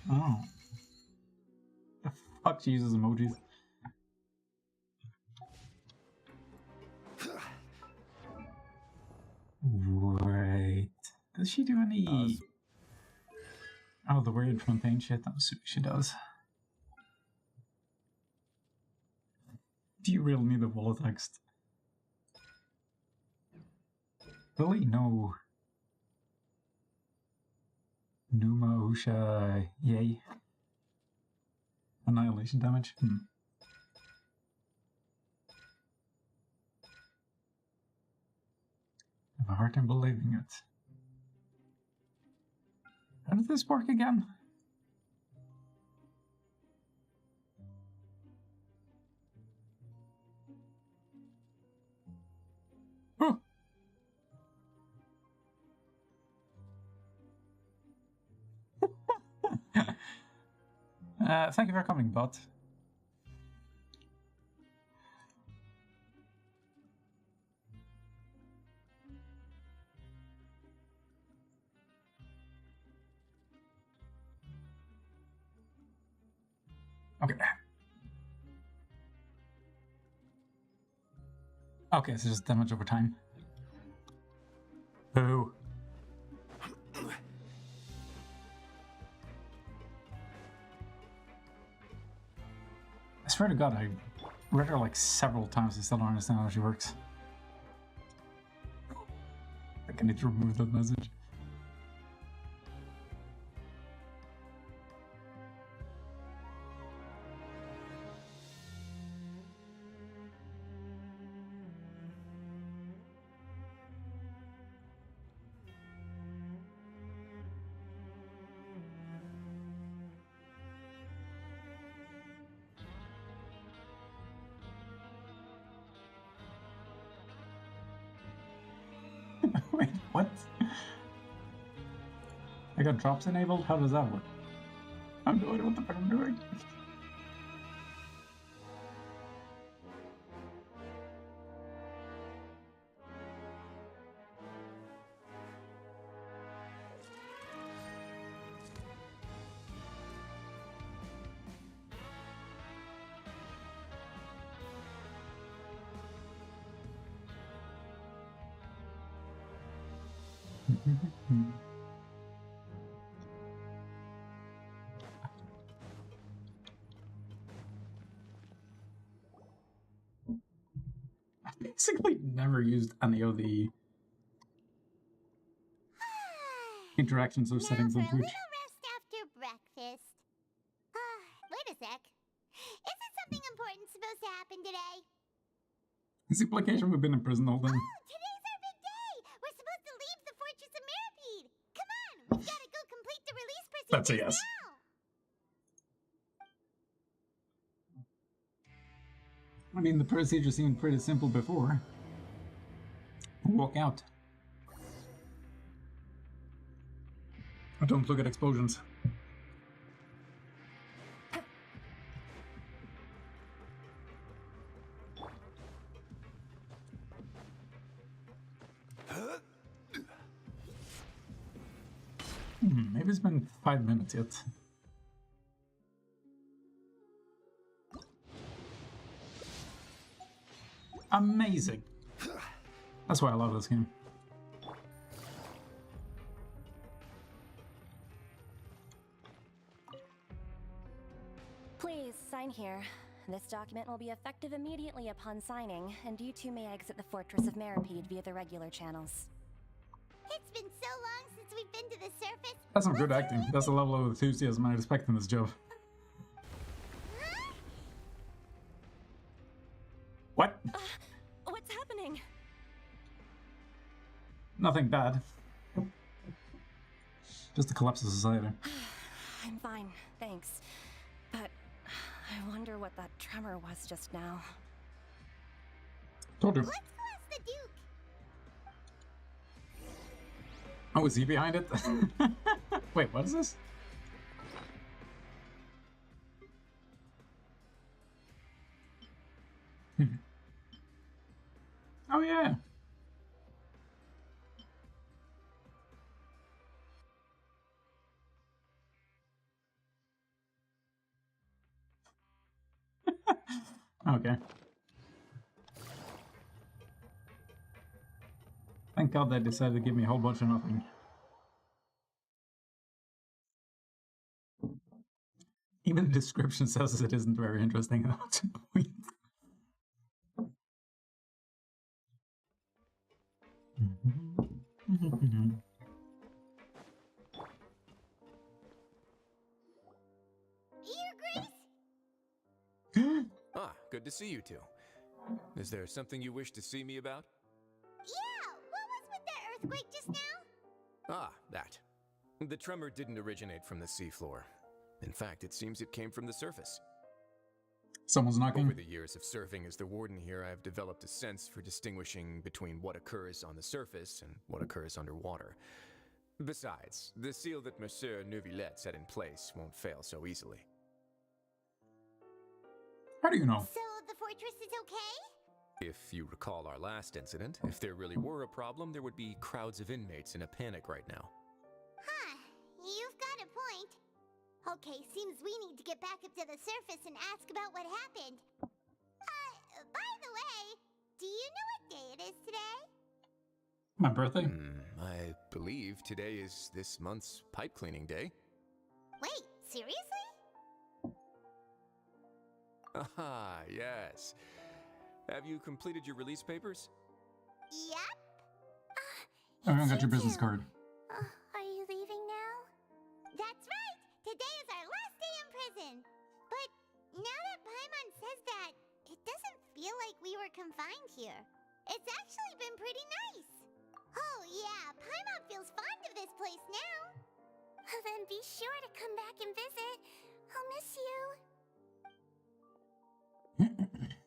Oh. The fuck uses emojis? Wait. Does she do any... Oh, the weird Fontaine shit? I'm assuming she does. Do you really need the wall text? Really? No. Numa, Usha, yay. Annihilation damage? I have a hard time believing it. How does this work again? Oh! Thank you for coming, bot. Okay. Okay, so just damage over time. Boo. I swear to God, I read her like several times and still don't understand how she works. I think I need to remove that message. Wait, what? I got drops enabled? How does that work? I'm doing what the fuck I'm doing. I basically never used any of the interactions or settings on Twitch. Rest after breakfast. Wait a sec. Isn't something important supposed to happen today? Is the implication we've been in prison all day? Oh, today's our big day! We're supposed to leave the Fortress of Mirapede! Come on, we've gotta go complete the release procedure. That's a yes. Now! I mean, the procedure seemed pretty simple before. Walk out. Don't look at explosions. Maybe it's been 5 minutes yet. Amazing! That's why I love this game. Please, sign here. This document will be effective immediately upon signing, and you two may exit the Fortress of Mirapede via the regular channels. It's been so long since we've been to the surface. That's some good acting. That's the level of enthusiasm I'd expect in this job. Huh? What? What's happening? Nothing bad. Just the collapse of society. I'm fine, thanks. But I wonder what that tremor was just now. Told you. Let's go ask the Duke. Oh, is he behind it? Wait, what is this? Oh yeah. Okay. Thank God they decided to give me a whole bunch of nothing. Even the description says it isn't very interesting at that point. Your Grace? Ah, good to see you two. Is there something you wish to see me about? Yeah, what was with that earthquake just now? Ah, that. The tremor didn't originate from the seafloor. In fact, it seems it came from the surface. Someone's knocking. Over the years of serving as the warden here, I have developed a sense for distinguishing between what occurs on the surface and what occurs underwater. Besides, the seal that Monsieur Neuvillette set in place won't fail so easily. How do you know? So the fortress is okay? If you recall our last incident, if there really were a problem, there would be crowds of inmates in a panic right now. Huh, you've got a point. Okay, seems we need to get back up to the surface and ask about what happened. By the way, do you know what day it is today? My birthday? I believe today is this month's pipe cleaning day. Wait, seriously? Ah, yes. Have you completed your release papers? Yep. I haven't got your business card. Are you leaving now? That's right! Today is our last day in prison! But now that Paimon says that, it doesn't feel like we were confined here. It's actually been pretty nice! Oh yeah, Paimon feels fond of this place now! Then be sure to come back and visit. I'll miss you.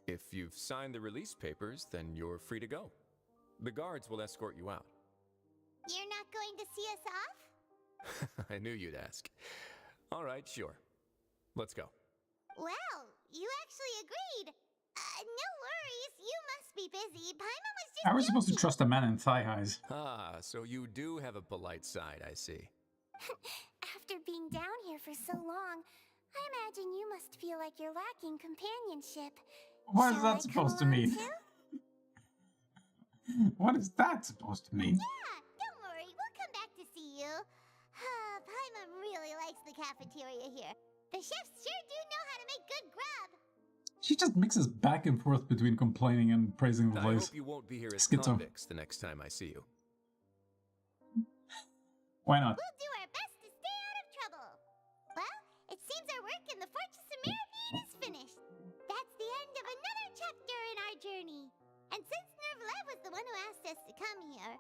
If you've signed the release papers, then you're free to go. The guards will escort you out. You're not going to see us off? I knew you'd ask. All right, sure. Let's go. Well, you actually agreed. No worries, you must be busy. Paimon was just How are we supposed to joking. trust a man in thigh highs? Ah, so you do have a polite side, I see. After being down here for so long, I imagine you must feel like you're lacking companionship. What is Shall I that come supposed to along mean? too? What is that supposed to mean? Yeah, don't worry, we'll come back to see you. Paimon really likes the cafeteria here. The chefs sure do know how to make good grub. She just mixes back and forth between complaining and praising the I place. hope you won't be here as Schizo. convicts the next time I see you. Why not? We'll do our best to stay out of trouble. Well, it seems our work in the Fortress of Mirapede is finished. That's the end of another chapter in our journey. And since Neuvillette was the one who asked us to come here,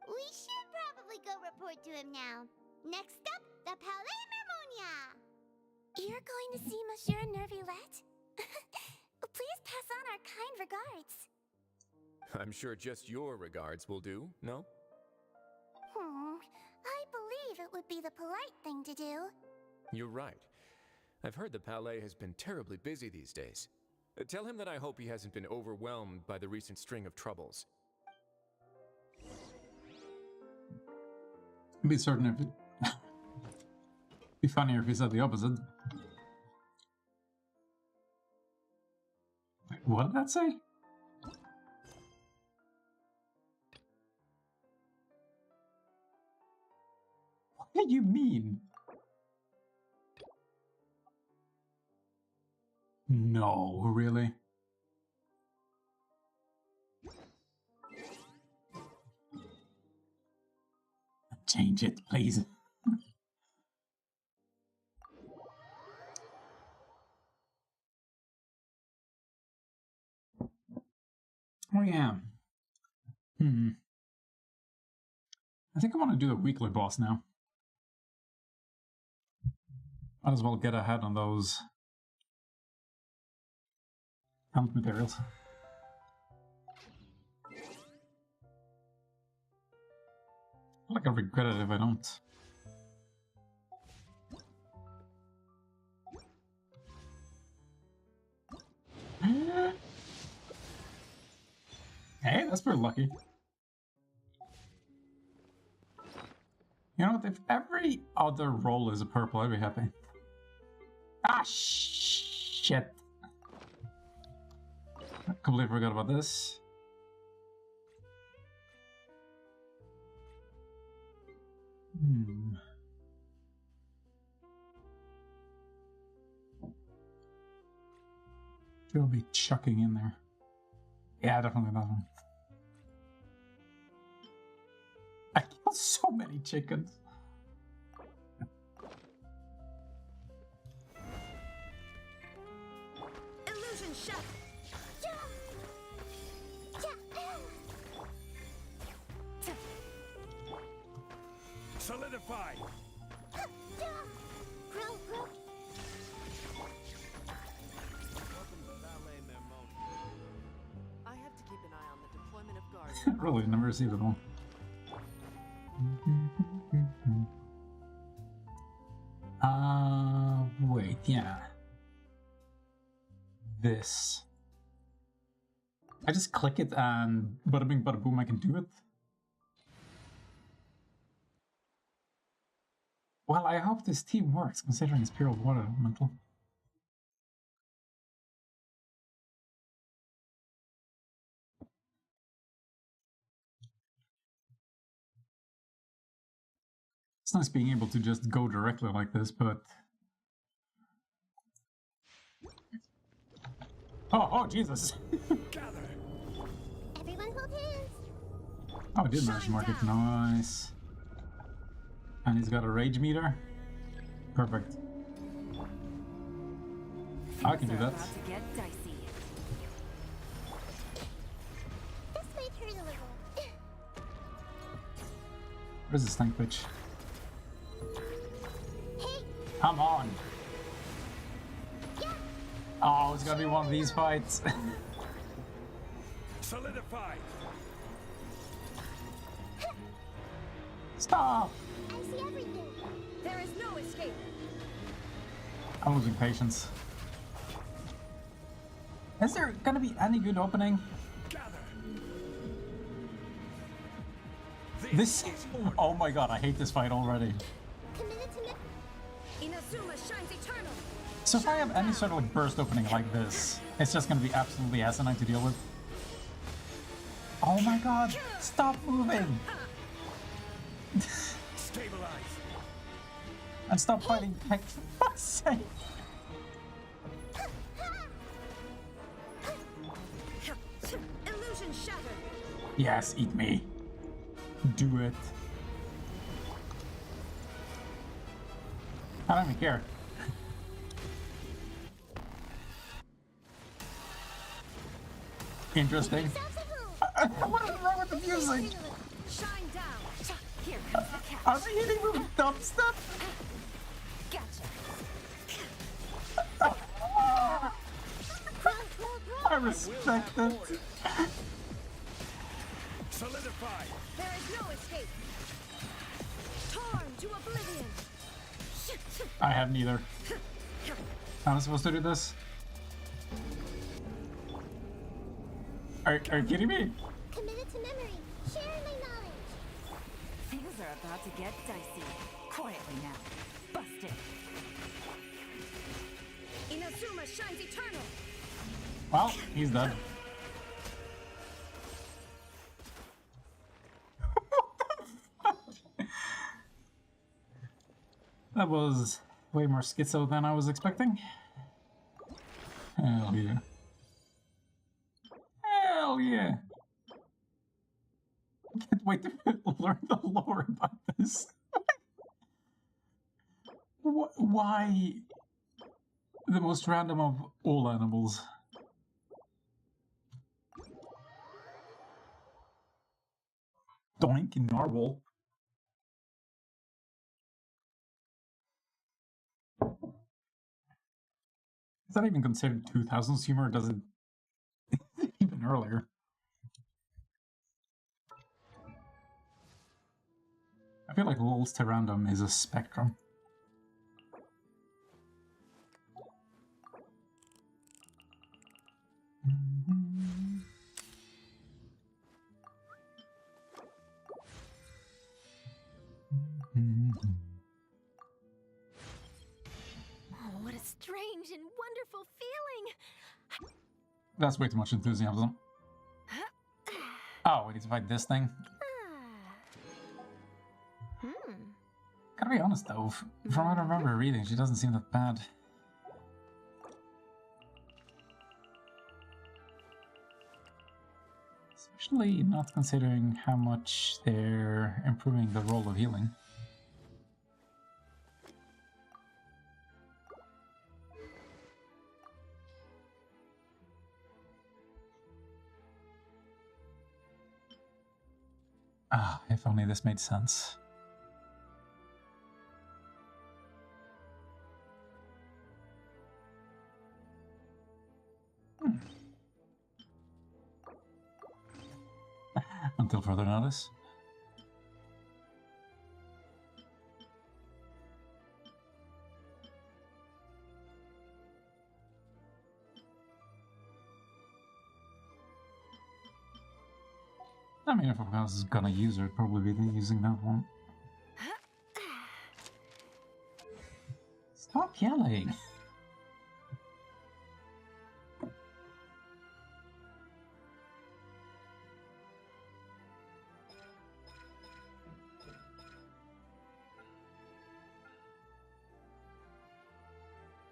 we should probably go report to him now. Next up, the Palais Mermonia. You're going to see Monsieur Neuvillette? Please pass on our kind regards. I'm sure just your regards will do, no? I believe it would be the polite thing to do. You're right. I've heard the Palais has been terribly busy these days. Tell him that I hope he hasn't been overwhelmed by the recent string of troubles. Be certain if it... Be funnier if he said the opposite. Wait, what did that say? What do you mean? No, really? Change it, please. Oh yeah. I think I want to do the weekly boss now. Might as well get ahead on those talent materials. I feel like I regret it if I don't. Hey, that's pretty lucky. You know what? If every other roll is a purple, I'd be happy. Ah, shit. Completely forgot about this. She'll be chucking in there. Yeah, definitely that one. I killed so many chickens. Illusion shot. Solidify. I have to keep an eye on the deployment of guards. Really, never received it one. Wait, yeah. This. I just click it and bada bing bada boom, I can do it. Well, I hope this team works, considering it's pure water elemental. It's nice being able to just go directly like this, but... Oh, Jesus! Everyone hold hands. Oh, I did manage to mark it. Nice. And he's got a rage meter. Perfect. I can do that. About to get dicey. This might hurt a little. Where's the stank bitch? Hey, Come on! yeah. Oh, it's gotta be one of these fights. Solidify. Stop! I see everything. There is no escape. I'm losing patience. Is there gonna be any good opening? Gather. This... Oh my god, I hate this fight already. Committed to Inazuma shines eternal. So if I have any sort of like burst opening like this, it's just gonna be absolutely asinine to deal with. Oh my god, stop moving! Stabilize. And stop fighting heck for fuck's sake! Illusion shattered. Yes, eat me. Do it. I don't even care. Interesting. What is wrong with the music? Shine down. Here comes the catch. Are they hitting me with dubstep? Gotcha. I respect it. Solidify. There is no escape. Torn to oblivion. I have neither. Am I supposed to do this? Are you kidding me? committed to memory. Sharing my knowledge. Things are about to get dicey. Quietly now. Busted. Inazuma shines eternal. Well, he's dead. That was way more schizo than I was expecting. Hell yeah. Hell yeah. Can't wait to learn the lore about this. Why the most random of all animals? Doink narwhal. Is that even considered 2000s humor? Or does it even earlier? I feel like LOL's Pterandom is a spectrum. Oh, what a strange and wonderful feeling. That's way too much enthusiasm. Oh, we need to fight this thing? Gotta be honest though, from what I remember reading, she doesn't seem that bad. Especially not considering how much they're improving the role of healing. Ah, if only this made sense. Until further notice. I mean, if I was gonna use her, I'd probably be using that one. Stop yelling!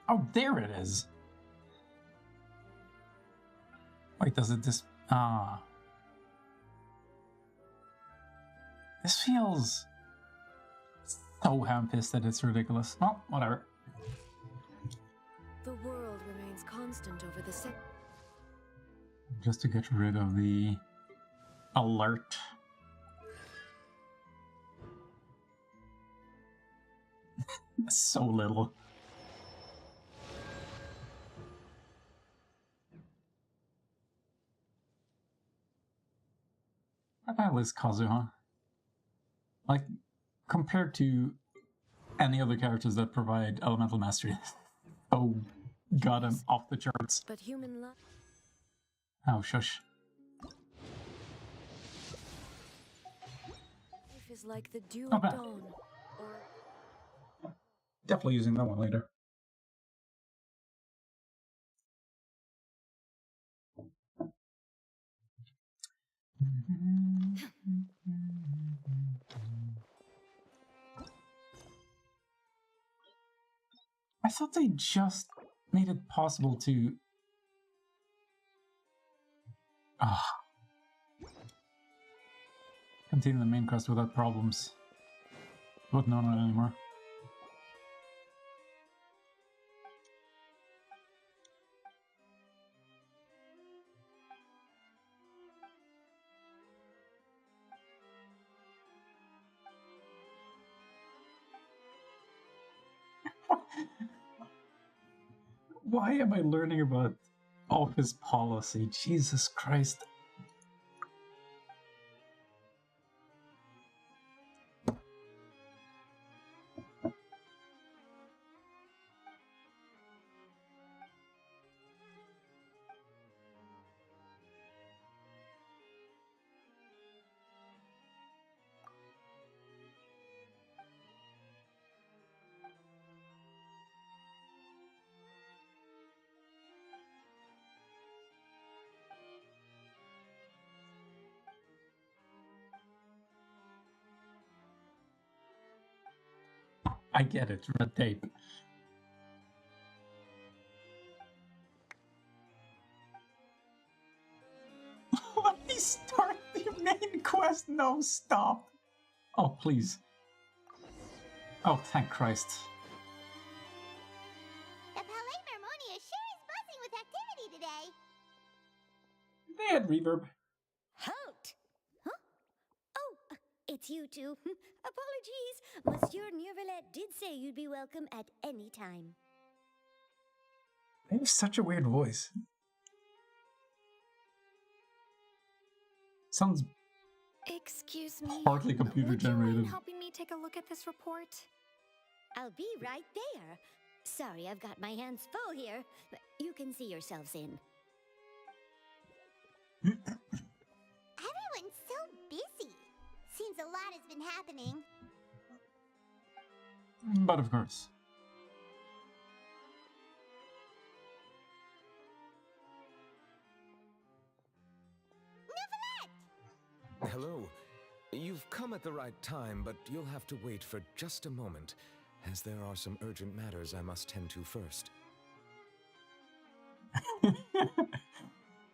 Oh, there it is! Wait, does it just... Ah. This feels... so ham-pissed that it's ridiculous. Oh, whatever. The world remains constant over the Just to get rid of the... alert. So little. What the hell is Kazuha? Like, compared to any other characters that provide elemental mastery, oh, got him off the charts. But human life Oh, shush. is like the dew Not of bad. dawn, or Definitely using that one later. I thought they just made it possible to... continue the main quest without problems. But no, not anymore. Why am I learning about office policy? Jesus Christ. I get it, red tape. Let me start the main quest. No, stop. Oh, please. Oh, thank Christ. The Palais Mermonia sure is buzzing with activity today. They had reverb. Halt! Huh? Oh, it's you two. Apologies. Monsieur Neuvillette did say you'd be welcome at any time. They have such a weird voice. Sounds Excuse me. partly computer Would you generated. mind helping me take a look at this report? I'll be right there. Sorry, I've got my hands full here. But you can see yourselves in. Everyone's so busy. Seems a lot has been happening. But of course. Hello. You've come at the right time, but you'll have to wait for just a moment, as there are some urgent matters I must tend to first.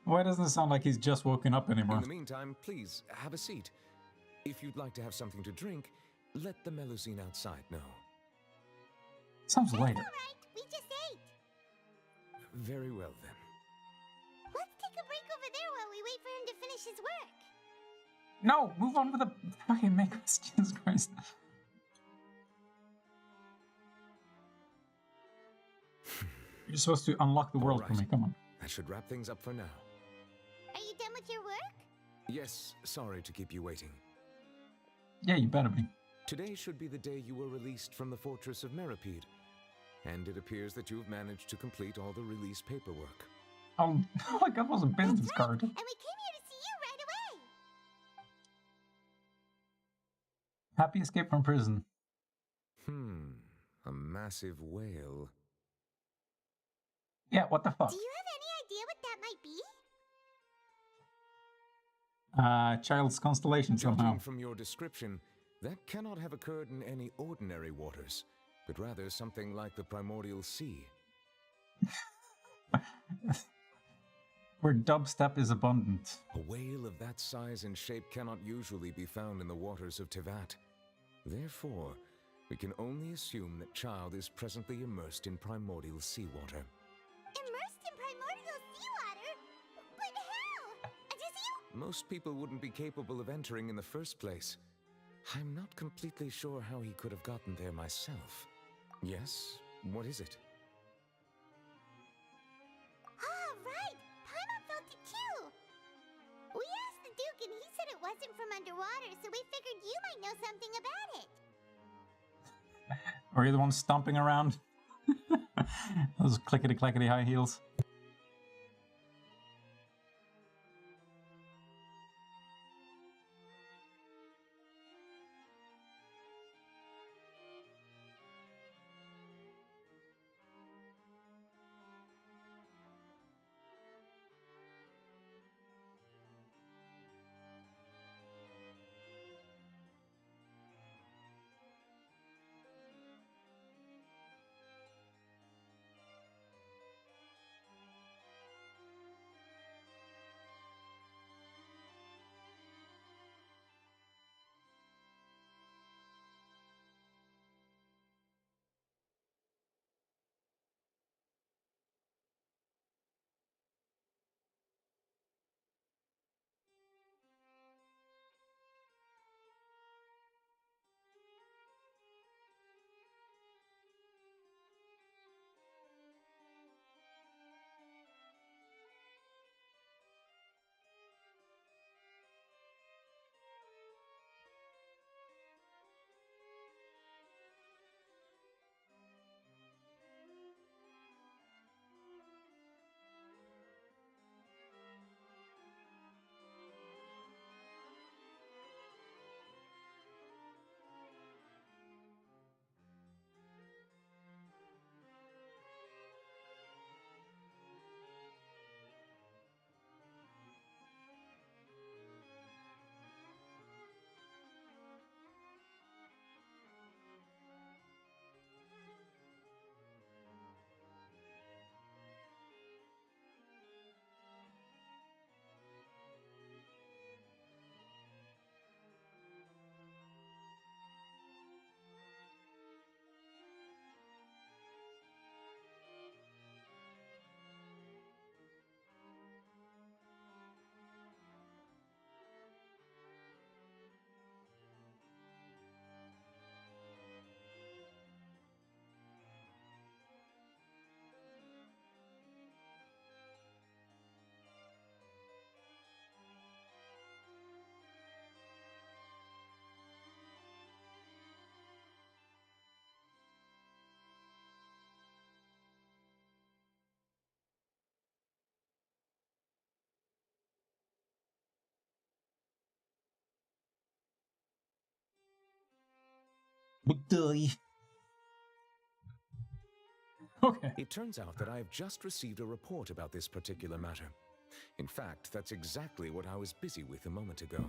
Why doesn't it sound like he's just woken up anymore? In the meantime, please, have a seat. If you'd like to have something to drink, let the Melusine outside know. Sounds later. All right, we just ate. Very well, then. Let's take a break over there while we wait for him to finish his work. No, move on with the fucking main quest. Jesus Christ. You're supposed to unlock the world for me. Come on. That should wrap things up for now. Are you done with your work? Yes, sorry to keep you waiting. Yeah, you better be. Today should be the day you were released from the fortress of Meripede, and it appears that you've managed to complete all the release paperwork. Oh, my God, was a business card. And we came here to see you right away. Happy escape from prison. A massive whale. Yeah, what the fuck? Do you have any idea what that might be? Child's constellation somehow. Judging from your description, that cannot have occurred in any ordinary waters, but rather something like the primordial sea. Where dubstep is abundant. A whale of that size and shape cannot usually be found in the waters of Tevat. Therefore, we can only assume that Child is presently immersed in primordial seawater. Immersed in primordial seawater? But how? Does he... Most people wouldn't be capable of entering in the first place. I'm not completely sure how he could have gotten there myself. Yes? What is it? Ah, right! Paimon felt it too! We asked the Duke and he said it wasn't from underwater, so we figured you might know something about it. Are you the one stomping around? Those clickety-clackety high heels. Okay. It turns out that I have just received a report about this particular matter. In fact, that's exactly what I was busy with a moment ago.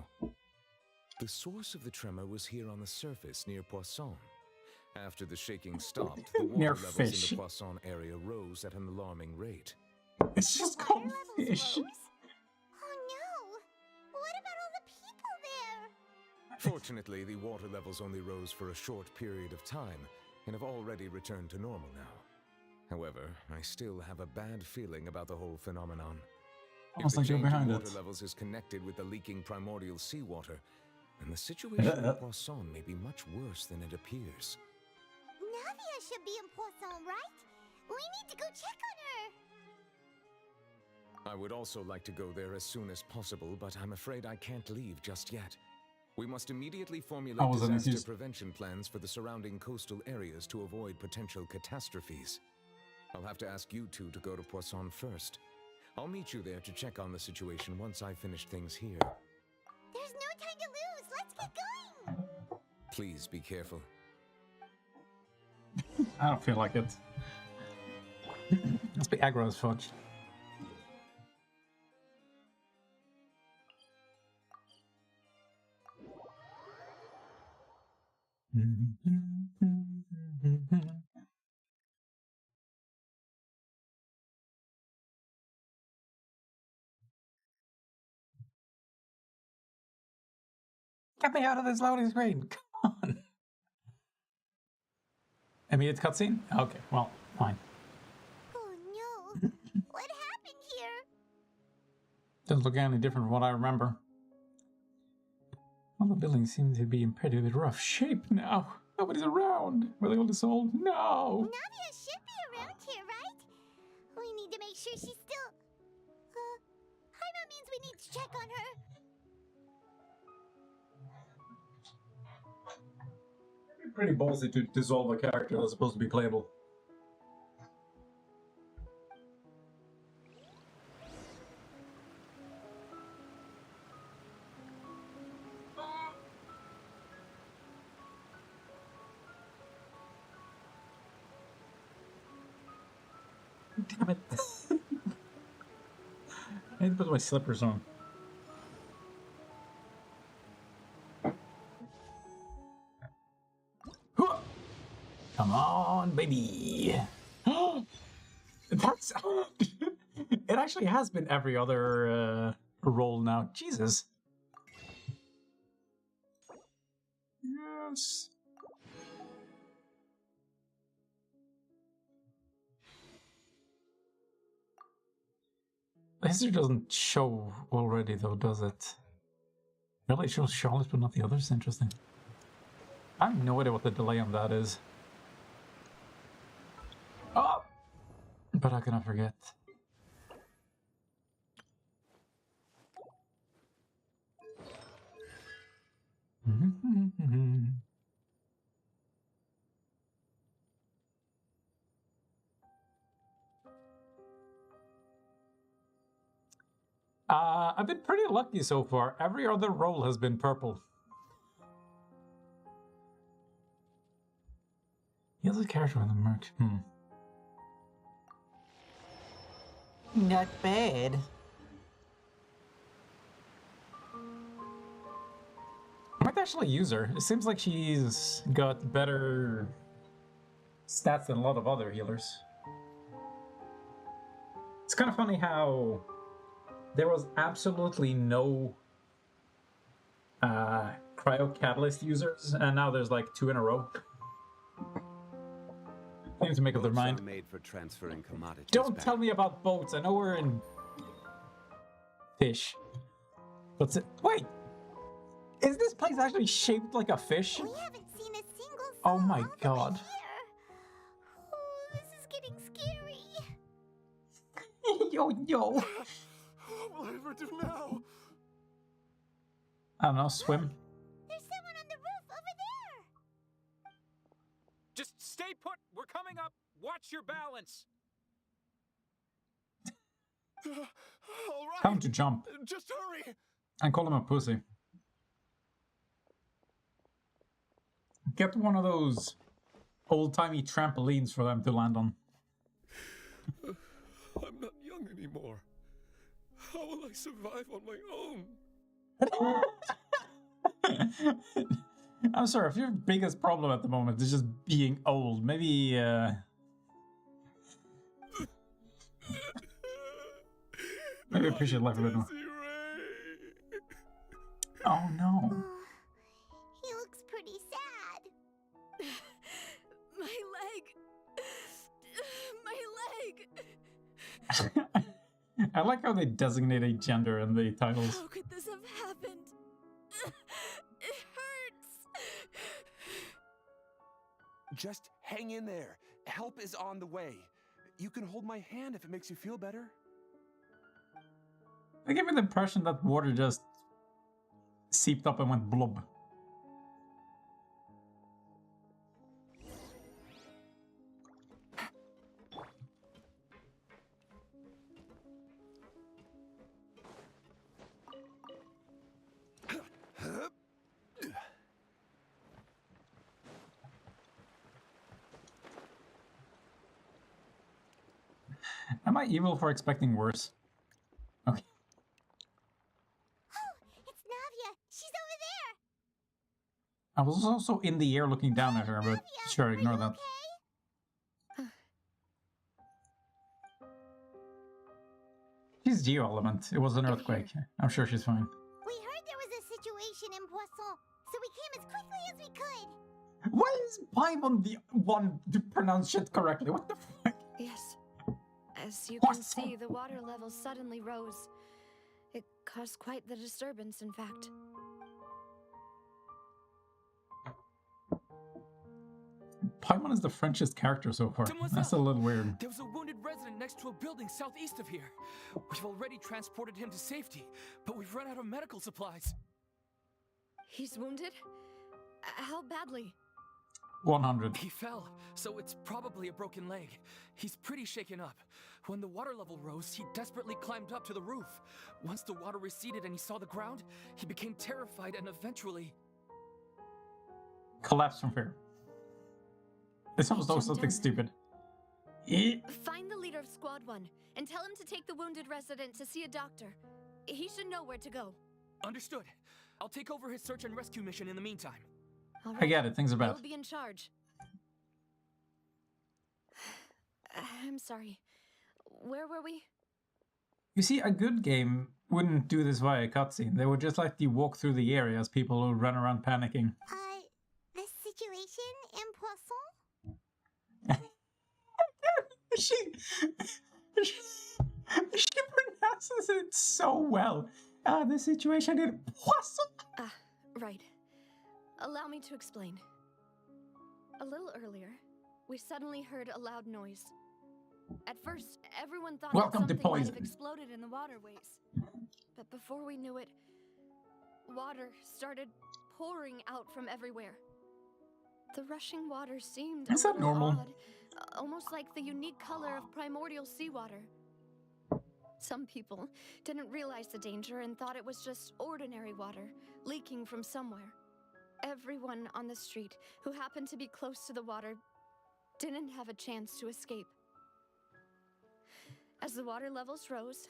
The source of the tremor was here on the surface near Poisson. After the shaking stopped, the Near water levels in fish. the Poisson area rose at an alarming rate. It's just Water called levels fish. rose? Oh no! What about all the people there? Fortunately, the water levels only rose for a short period of time and have already returned to normal now. However, I still have a bad feeling about the whole phenomenon. Almost If the like you're change in behind water it. levels is connected with the leaking primordial seawater, then the situation in Poisson may be much worse than it appears. Navia should be in Poisson, right? We need to go check on her! I would also like to go there as soon as possible, but I'm afraid I can't leave just yet. We must immediately formulate was an disaster excuse. prevention plans for the surrounding coastal areas to avoid potential catastrophes. I'll have to ask you two to go to Poisson first. I'll meet you there to check on the situation once I've finished things here. There's no time to lose! Let's get going! Please be careful. I don't feel like it. Let's be aggro as fudge. Get me out of this loading screen! Come on! Immediate cutscene? Okay, well, fine. Oh no! What happened here? Doesn't look any different from what I remember. All the buildings seem to be in pretty rough shape now. Nobody's around. Were they all dissolved? No! Navia should be around here, right? We need to make sure she's still... Jaime means we need to check on her. It'd be pretty ballsy to dissolve a character that's supposed to be playable. Damn it. I need to put my slippers on. Come on, baby. That's... It actually has been every other roll now. Jesus. Yes. The history doesn't show already, though, does it? Really, it shows Charlotte, but not the others? Interesting. I have no idea what the delay on that is. Oh! But how can I forget? I've been pretty lucky so far. Every other roll has been purple. He has a character with a merc. Not bad. I might actually use her. It seems like she's got better stats than a lot of other healers. It's kind of funny how there was absolutely no cryo catalyst users, and now there's like 2 in a row. They need to make up their mind. Made for transferring commodities. Don't back. tell me about boats. I know we're in fish. What's it? Wait, is this place actually shaped like a fish? We haven't seen a single soul Oh my all the way God. here. Oh, this is getting scary. Yo. What will I ever do now? I don't know, swim. There's someone on the roof over there. Just stay put. We're coming up. Watch your balance. All right. Time to jump Just hurry. and call him a pussy. Get one of those old-timey trampolines for them to land on. I'm not young anymore. How will I survive on my own? I'm sorry, if your biggest problem at the moment is just being old, maybe maybe appreciate life a bit more. Oh no. He looks pretty sad. My leg. My leg. I like how they designate a gender in the titles. How could this have happened? It hurts. Just hang in there. Help is on the way. You can hold my hand if it makes you feel better. I get me the impression that water just seeped up and went blob. Am I evil for expecting worse? Okay. Oh, it's Navia. She's over there. I was also in the air looking down at her, but Navia, sure, are ignore you that. okay? She's geo-element. It was an earthquake. I'm sure she's fine. We heard there was a situation in Poisson, so we came as quickly as we could. Why is Paimon the one to pronounce shit correctly? What the fuck? Yes. As you What? can see, the water level suddenly rose. It caused quite the disturbance, in fact. Paimon is the Frenchest character so far. That's a little weird. There was a wounded resident next to a building southeast of here. We've already transported him to safety, but we've run out of medical supplies. He's wounded? How badly? 100. He fell, so it's probably a broken leg. He's pretty shaken up. When the water level rose, he desperately climbed up to the roof. Once the water receded and he saw the ground, he became terrified and eventually... Collapse from fear. This almost looks something stupid. Find the leader of Squad 1 and tell him to take the wounded resident to see a doctor. He should know where to go. Understood. I'll take over his search and rescue mission in the meantime. All I get it, things are bad. I'll be in charge. I'm sorry. Where were we? You see, a good game wouldn't do this via cutscene. They would just let you walk through the area as people would run around panicking. The situation in Poisson? she pronounces it so well. The situation in Poisson. Right. Allow me to explain. A little earlier, we suddenly heard a loud noise. At first, everyone thought Welcome to that something might have poison. exploded in the waterways. But before we knew it, water started pouring out from everywhere. The rushing water seemed Is a that little normal? odd, almost like the unique color of primordial seawater. Some people didn't realize the danger and thought it was just ordinary water leaking from somewhere. Everyone on the street who happened to be close to the water didn't have a chance to escape. As the water levels rose,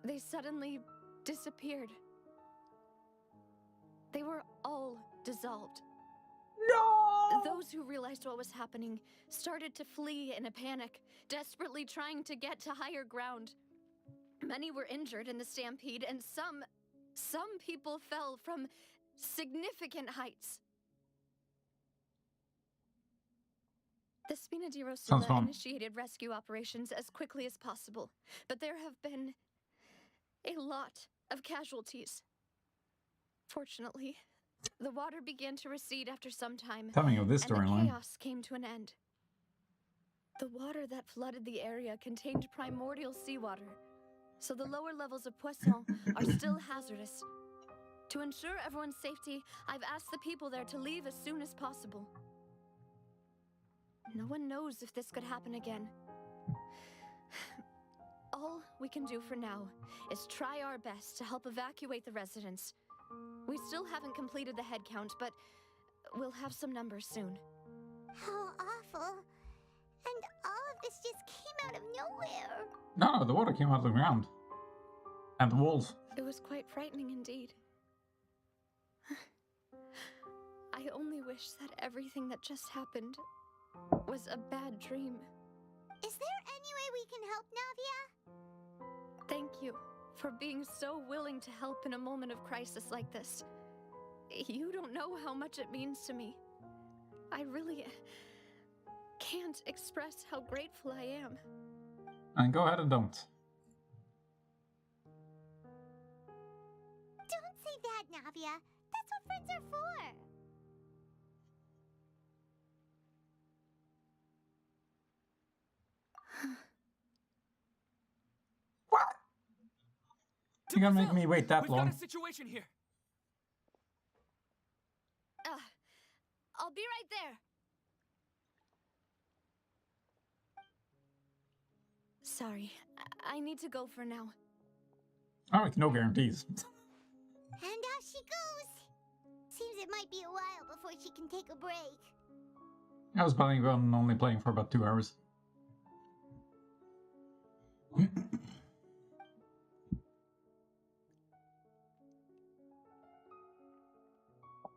they suddenly disappeared. They were all dissolved. No! Those who realized what was happening started to flee in a panic, desperately trying to get to higher ground. Many were injured in the stampede, and some people fell from significant heights. The Spina di Sounds Rosilla fun. initiated rescue operations as quickly as possible, but there have been a lot of casualties. Fortunately, the water began to recede after some time, Timing of this and the storyline. chaos came to an end. The water that flooded the area contained primordial seawater, so the lower levels of Poisson are still hazardous. To ensure everyone's safety, I've asked the people there to leave as soon as possible. No one knows if this could happen again. All we can do for now is try our best to help evacuate the residents. We still haven't completed the head count, but we'll have some numbers soon. How awful. And all of this just came out of nowhere. No, the water came out of the ground. And the walls. It was quite frightening indeed. I only wish that everything that just happened was a bad dream. Is there any way we can help, Navia? Thank you for being so willing to help in a moment of crisis like this. You don't know how much it means to me. I really can't express how grateful I am. And go ahead and don't. Don't say that, Navia. That's what friends are for. What? You're gonna make me wait that We've long? got a situation here. I'll be right there. Sorry, I need to go for now. Alright, no guarantees. And off she goes. Seems it might be a while before she can take a break. I was planning on only playing for about 2 hours.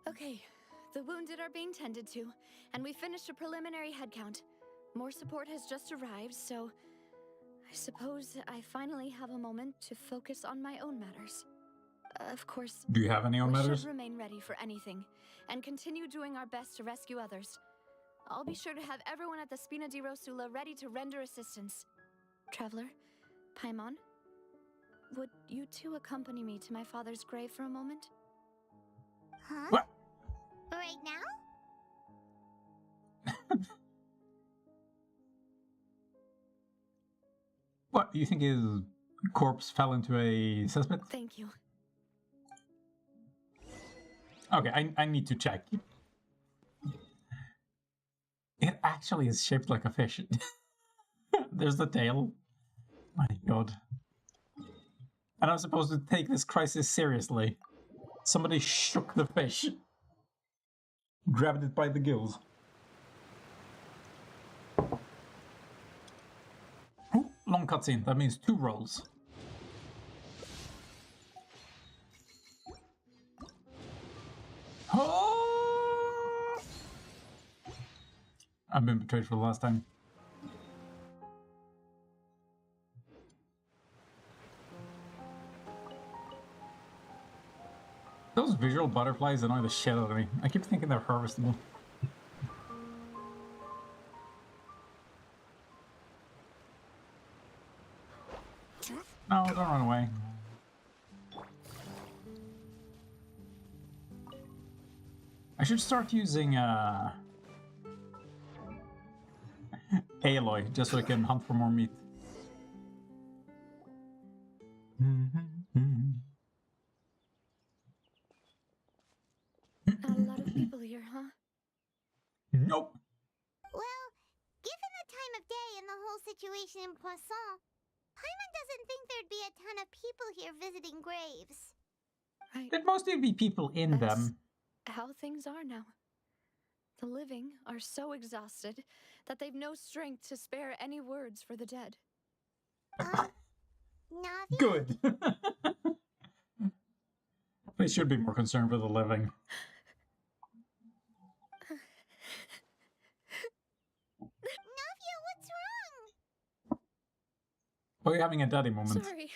Okay, the wounded are being tended to, and we finished a preliminary head count. More support has just arrived, so I suppose I finally have a moment to focus on my own matters. Of course, Do you have any own we matters? should remain ready for anything, and continue doing our best to rescue others. I'll be sure to have everyone at the Spina di Rosula ready to render assistance. Traveler, Paimon, would you two accompany me to my father's grave for a moment? Huh? What? Right now? What, you think his corpse fell into a cesspit? Thank you. Okay, I need to check. It actually is shaped like a fish. There's the tail. My god. And I'm supposed to take this crisis seriously. Somebody shook the fish. Grabbed it by the gills. Ooh, long cutscene. That means 2 rolls. Oh! I've been betrayed for the last time. Those visual butterflies annoy the shit out of me. I keep thinking they're harvestable. No, don't run away. I should start using Aloy, just so I can hunt for more meat. Not a lot of people here, huh? Nope. Well, given the time of day and the whole situation in Poisson, Paimon doesn't think there'd be a ton of people here visiting graves. Right. There'd mostly be people in That's them. how things are now. The living are so exhausted that they've no strength to spare any words for the dead. Navi? Good. They should be more concerned for the living. Navia, what's wrong? Oh, you're having a daddy moment. Sorry.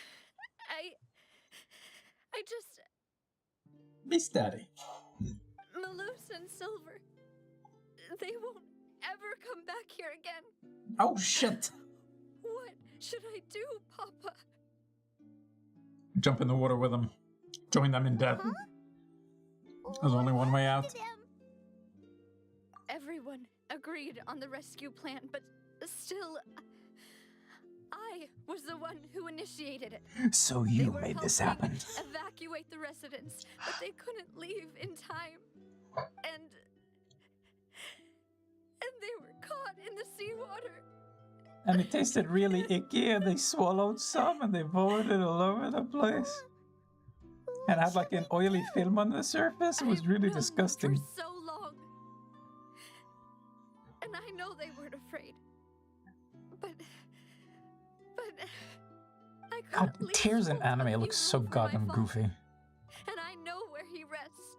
I just... Miss Daddy. Malus and Silver, they won't ever come back here again. Oh shit! What should I do, Papa? Jump in the water with them. Join them in death. Huh? There's only one way out. To them? Everyone agreed on the rescue plan, but still, I was the one who initiated it. So They you were made this helping happen. evacuate the residents, but they couldn't leave in time. And they were caught in the seawater. And it tasted really icky, and they swallowed some, and they vomited all over the place. And had like an oily film on the surface. It was I've really known them disgusting. for so long. And I know they weren't afraid. But I God, couldn't leave tears in so anime much look so evil for my goddamn father. goofy. And I know where he rests.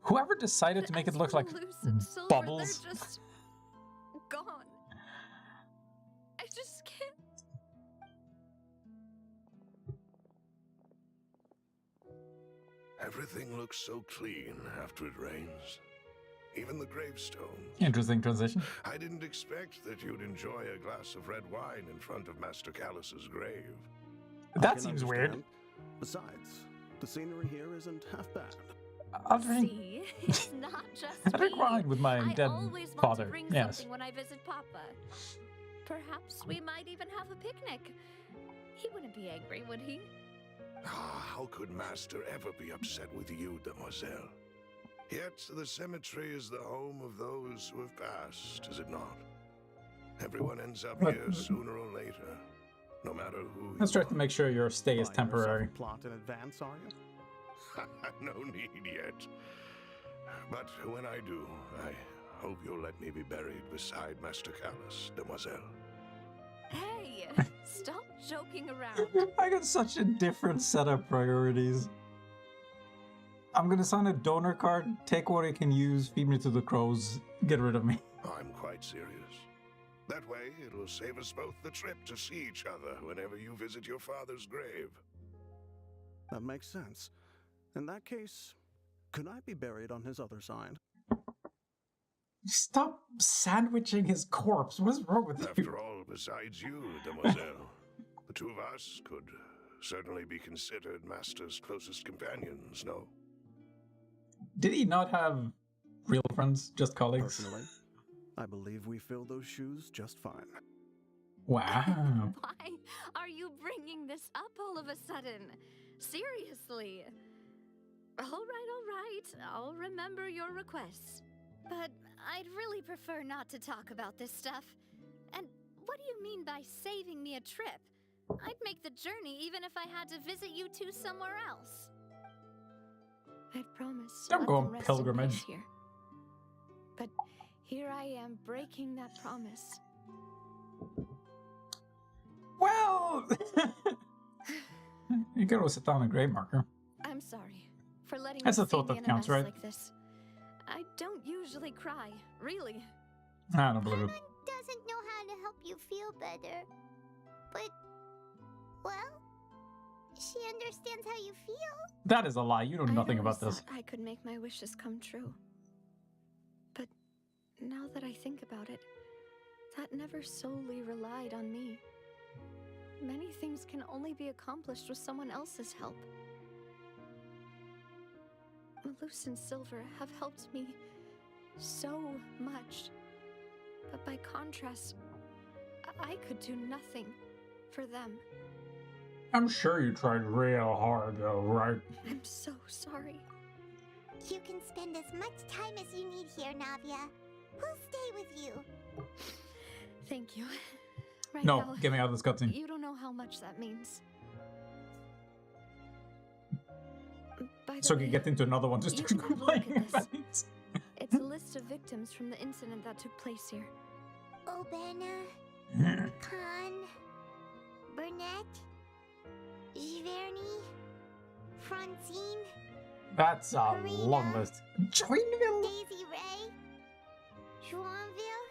Whoever decided to make it look like Malus and Silver, bubbles. they're just gone. I just can't. Everything looks so clean after it rains. Even the gravestone. Interesting transition. I didn't expect that you'd enjoy a glass of red wine in front of Master Callus's grave. That seems weird. Besides, the scenery here isn't half bad. I'll drink. See, it's not just I drink me. wine with my I dead always want father. to bring Yes. something when I visit Papa. Perhaps we might even have a picnic. He wouldn't be angry, would he? Ah, how could Master ever be upset with you, Demoiselle? Yet the cemetery is the home of those who have passed, is it not? Everyone ends up here sooner or later, no matter who. Let's try to make sure your stay is Buying yourself temporary. a plot in advance, are you? No need yet. But when I do, I hope you'll let me be buried beside Master Callus, Demoiselle. Hey, stop joking around. I got such a different set of priorities. I'm gonna sign a donor card, take what I can use, feed me to the crows, get rid of me. I'm quite serious. That way, it'll save us both the trip to see each other whenever you visit your father's grave. That makes sense. In that case, could I be buried on his other side? Stop sandwiching his corpse. What is wrong with you? After all, besides you, Demoiselle, the two of us could certainly be considered Master's closest companions, no? Did he not have real friends, just colleagues? Personally, I believe we fill those shoes just fine. Wow. Why are you bringing this up all of a sudden? Seriously. All right. I'll remember your requests. But I'd really prefer not to talk about this stuff. And what do you mean by saving me a trip? I'd make the journey even if I had to visit you two somewhere else. I'd promised. Don't go on pilgrimage. Here. But here I am breaking that promise. Well, you could always sit down a grave marker. I'm sorry for letting That's you a thought see me that in counts, a mess right? like this. I don't usually cry, really. I don't believe it. Paimon doesn't know how to help you feel better. But, well, she understands how you feel. That is a lie. You know nothing I'd about always this. thought I could make my wishes come true. But now that I think about it, that never solely relied on me. Many things can only be accomplished with someone else's help. Malus and Silver have helped me so much. But by contrast, I could do nothing for them. I'm sure you tried real hard, though, right? I'm so sorry. You can spend as much time as you need here, Navia. We'll stay with you. Thank you. Right No, now, get me out of this cutscene. you don't know how much that means. By the So we way, can get into another one just you to can have a look complain at about this. it. It's a list of victims from the incident that took place here. Obena, Khan, Burnett, Giverny, Francine, That's a Karina. long list. Joinville? Daisy Ray, Joinville,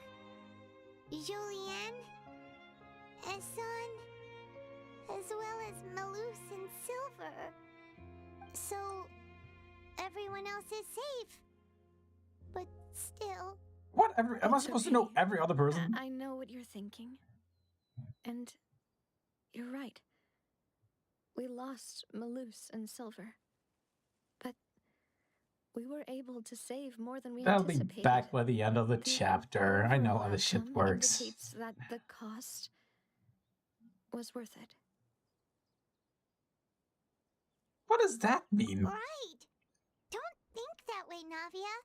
Julianne, Esson, as well as Malus and Silver. So, everyone else is safe. But still, What? Am I It's supposed to know okay. every other person? I know what you're thinking. And you're right. We lost Malus and Silver. But we were able to save more than we That'll be anticipated. back by the end of the The chapter. I know how this shit outcome works. indicates that the cost was worth it. What does that mean? right. Don't think that way, Navia.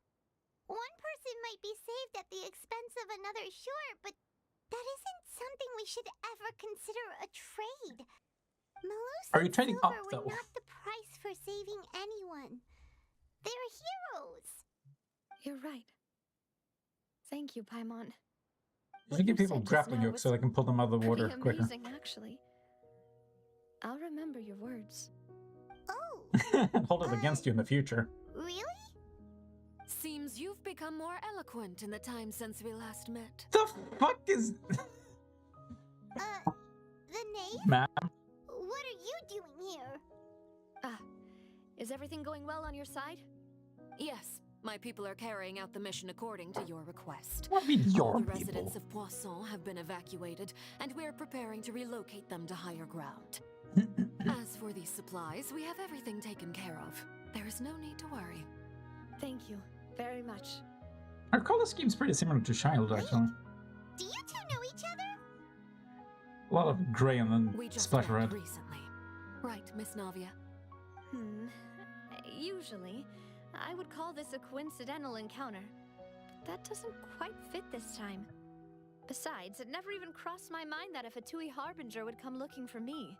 One person might be saved at the expense of another, sure, but that isn't something we should ever consider a trade. Malus Are you and trading Silver up, were though? not the price for saving anyone. They're heroes. You're right. Thank you, Paimon. You What should give you people said just grappling now hooks so was they can pull them out of the water pretty quicker. amazing, actually. I'll remember your words. Oh, Hold it against you in the future. really? Seems you've become more eloquent in the time since we last met. The fuck is... The knave? Ma'am? What are you doing here? Is everything going well on your side? Yes, my people are carrying out the mission according to your request. What do you mean, your All the people? residents of Poisson have been evacuated, and we're preparing to relocate them to higher ground. As for these supplies, we have everything taken care of. There is no need to worry. Thank you very much. Our color scheme's pretty similar to Child, actually. Do you two know each other? A lot of gray and then We just splash met red. recently. Right, Miss Navia? Usually, I would call this a coincidental encounter. But that doesn't quite fit this time. Besides, it never even crossed my mind that a Fatui Harbinger would come looking for me.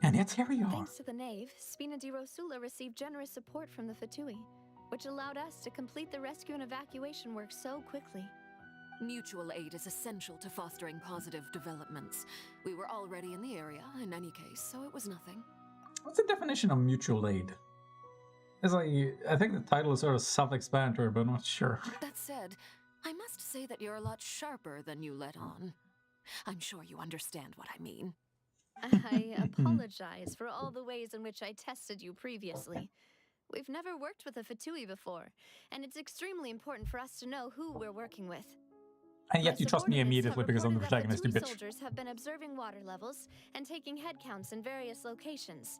And yet here we are. Thanks to the Knave, Spina di Rosula received generous support from the Fatui, which allowed us to complete the rescue and evacuation work so quickly. Mutual aid is essential to fostering positive developments. We were already in the area, in any case, so it was nothing. What's the definition of mutual aid? It's like, I think the title is sort of self-explanatory, but I'm not sure. That said, I must say that you're a lot sharper than you let on. I'm sure you understand what I mean. I apologize for all the ways in which I tested you previously. We've never worked with a Fatui before, and it's extremely important for us to know who we're working with. And yet you trust me immediately because I'm the protagonist, you Fatui bitch. soldiers have been observing water levels and taking head counts in various locations.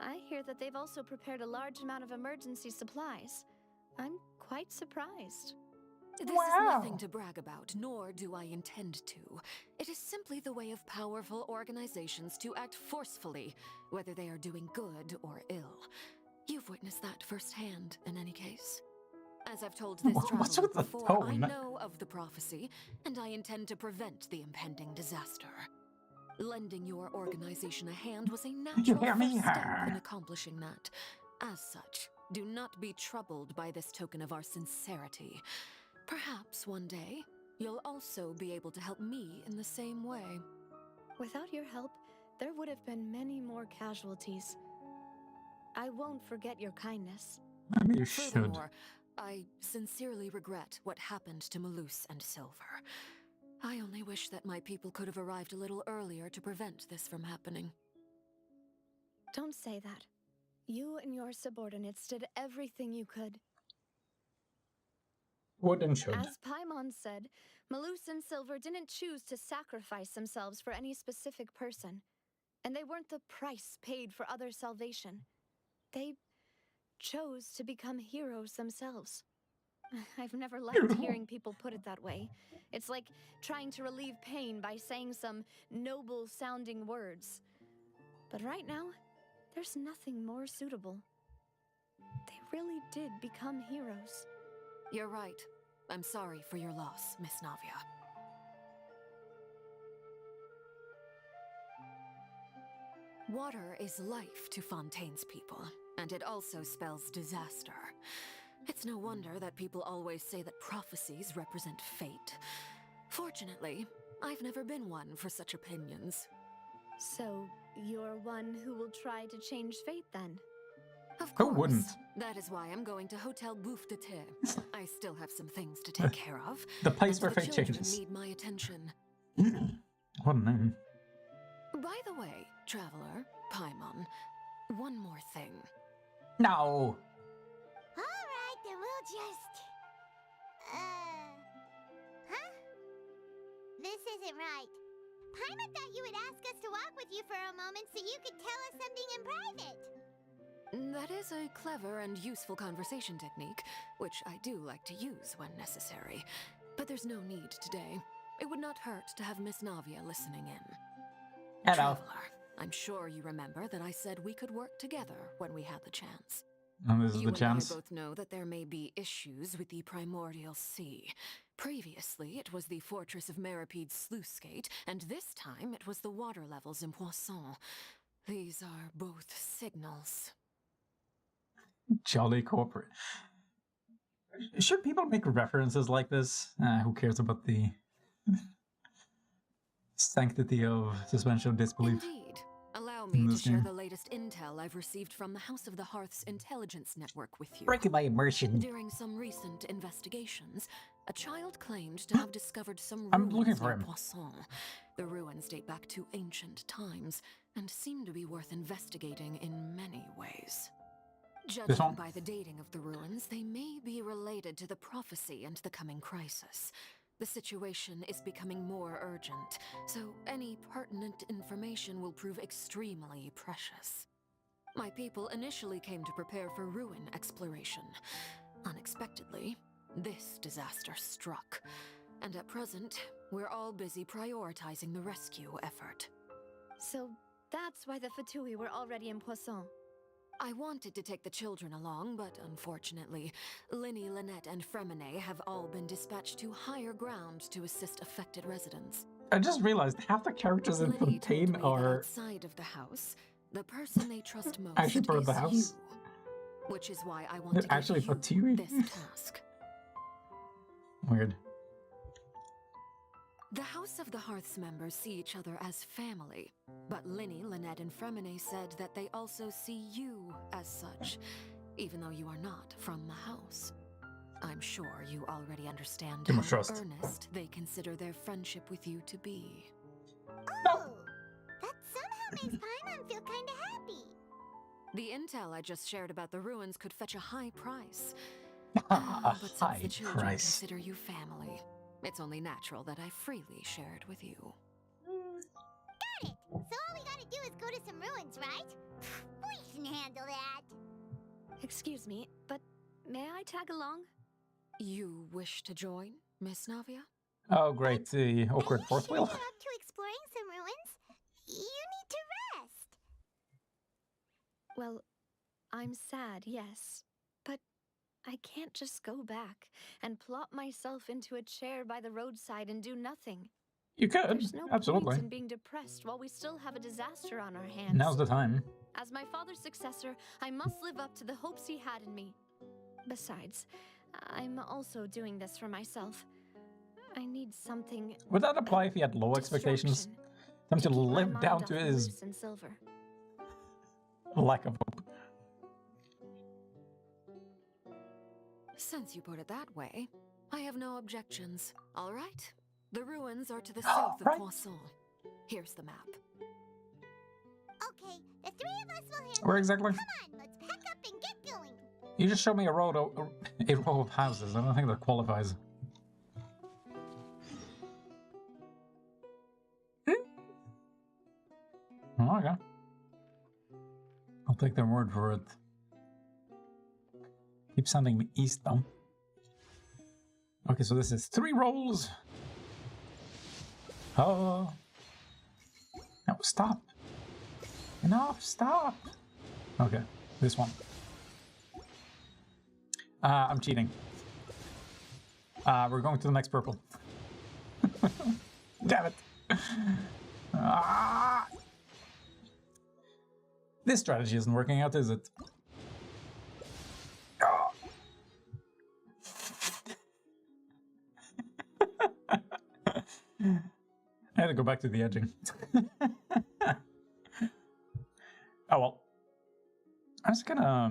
I hear that they've also prepared a large amount of emergency supplies. I'm quite surprised. This is nothing to brag about, nor do I intend to. It is simply the way of powerful organizations to act forcefully, whether they are doing good or ill. You've witnessed that firsthand, in any case. As I've told this What's traveler with the before, I tone? know of the prophecy, and I intend to prevent the impending disaster. Lending your organization a hand was a natural hear me? first step in accomplishing that. As such, do not be troubled by this token of our sincerity. Perhaps one day, you'll also be able to help me in the same way. Without your help, there would have been many more casualties. I won't forget your kindness. Maybe you should. Furthermore, I sincerely regret what happened to Malus and Silver. I only wish that my people could have arrived a little earlier to prevent this from happening. Don't say that. You and your subordinates did everything you could. Would and should. As Paimon said, Malus and Silver didn't choose to sacrifice themselves for any specific person. And they weren't the price paid for other salvation. They chose to become heroes themselves. I've never liked hearing people put it that way. It's like trying to relieve pain by saying some noble-sounding words. But right now, there's nothing more suitable. They really did become heroes. You're right. I'm sorry for your loss, Miss Navia. Water is life to Fontaine's people, and it also spells disaster. It's no wonder that people always say that prophecies represent fate. Fortunately, I've never been one for such opinions. So, you're one who will try to change fate then? Of Who course. wouldn't? That is why I'm going to Hotel Bouffe de Thé. I still have some things to take care of. The place and where the fate children changes. need my attention. What a name. By the way, Traveler, Paimon, one more thing. No! Alright, then we'll just... Huh? This isn't right. Paimon thought you would ask us to walk with you for a moment so you could tell us something in private. That is a clever and useful conversation technique, which I do like to use when necessary. But there's no need today. It would not hurt to have Miss Navia listening in. Hello. Traveler, I'm sure you remember that I said we could work together when we had the chance. And this is You the chance. and I both know that there may be issues with the Primordial Sea. Previously, it was the fortress of Meripede's sluice gate, and this time it was the water levels in Poisson. These are both signals. Jolly corporate. Should people make references like this? Who cares about the sanctity of suspension of disbelief? Indeed. Allow me to this share game. the latest intel I've received from the House of the Hearth's intelligence network with you. Breaking my immersion. During some recent investigations, a child claimed to have discovered some I'm ruins looking for near him. Poisson. The ruins date back to ancient times and seem to be worth investigating in many ways. Judging by the dating of the ruins, they may be related to the prophecy and the coming crisis. The situation is becoming more urgent, so any pertinent information will prove extremely precious. My people initially came to prepare for ruin exploration. Unexpectedly, this disaster struck, and at present, we're all busy prioritizing the rescue effort. So that's why the Fatui were already in Poisson. I wanted to take the children along, but unfortunately, Linny, Lynette, and Fremine have all been dispatched to higher ground to assist affected residents. I just realized half the characters in Linny told me Fontaine that are outside of the house, the person they trust most actually part of is the house. you, which is why I want They're to actually give you Fatui? this task. Weird. The House of the Hearth's members see each other as family, but Linny, Lynette, and Fremine said that they also see you as such, even though you are not from the house. I'm sure you already understand Too much how trust. earnest they consider their friendship with you to be. Oh, that somehow makes Paimon feel kinda happy. The intel I just shared about the ruins could fetch a high price. A But since high the children price. consider you family, it's only natural that I freely share it with you. Got it! So all we gotta do is go to some ruins, right? We can handle that. Excuse me, but may I tag along? You wish to join, Miss Navia? Oh, great. The awkward Are fourth you sure wheel. you're up to exploring some ruins? You need to rest. Well, I'm sad, yes. But I can't just go back and plop myself into a chair by the roadside and do nothing. You could, There's no absolutely. point in being depressed while we still have a disaster on our hands. Now's the time. As my father's successor, I must live up to the hopes he had in me. Besides, I'm also doing this for myself. I need something. Would that apply if he had low expectations? Time to keep my live mind down off to the his loose and silver. lack of hope. Since you put it that way, I have no objections. All right. The ruins are to the south of Poisson. Here's the map. Okay, the three of us will handle Where it. exactly? Come on, let's pack up and get going. You just showed me a row of houses. I don't think that qualifies. Oh, okay. I'll take their word for it. Keep sending me east, though. Okay, so this is 3 rolls. Oh. No, stop. Enough, stop. Okay, this one. I'm cheating. We're going to the next purple. Damn it. Ah. This strategy isn't working out, is it? Ah. I had to go back to the edging. Oh well. I'm just gonna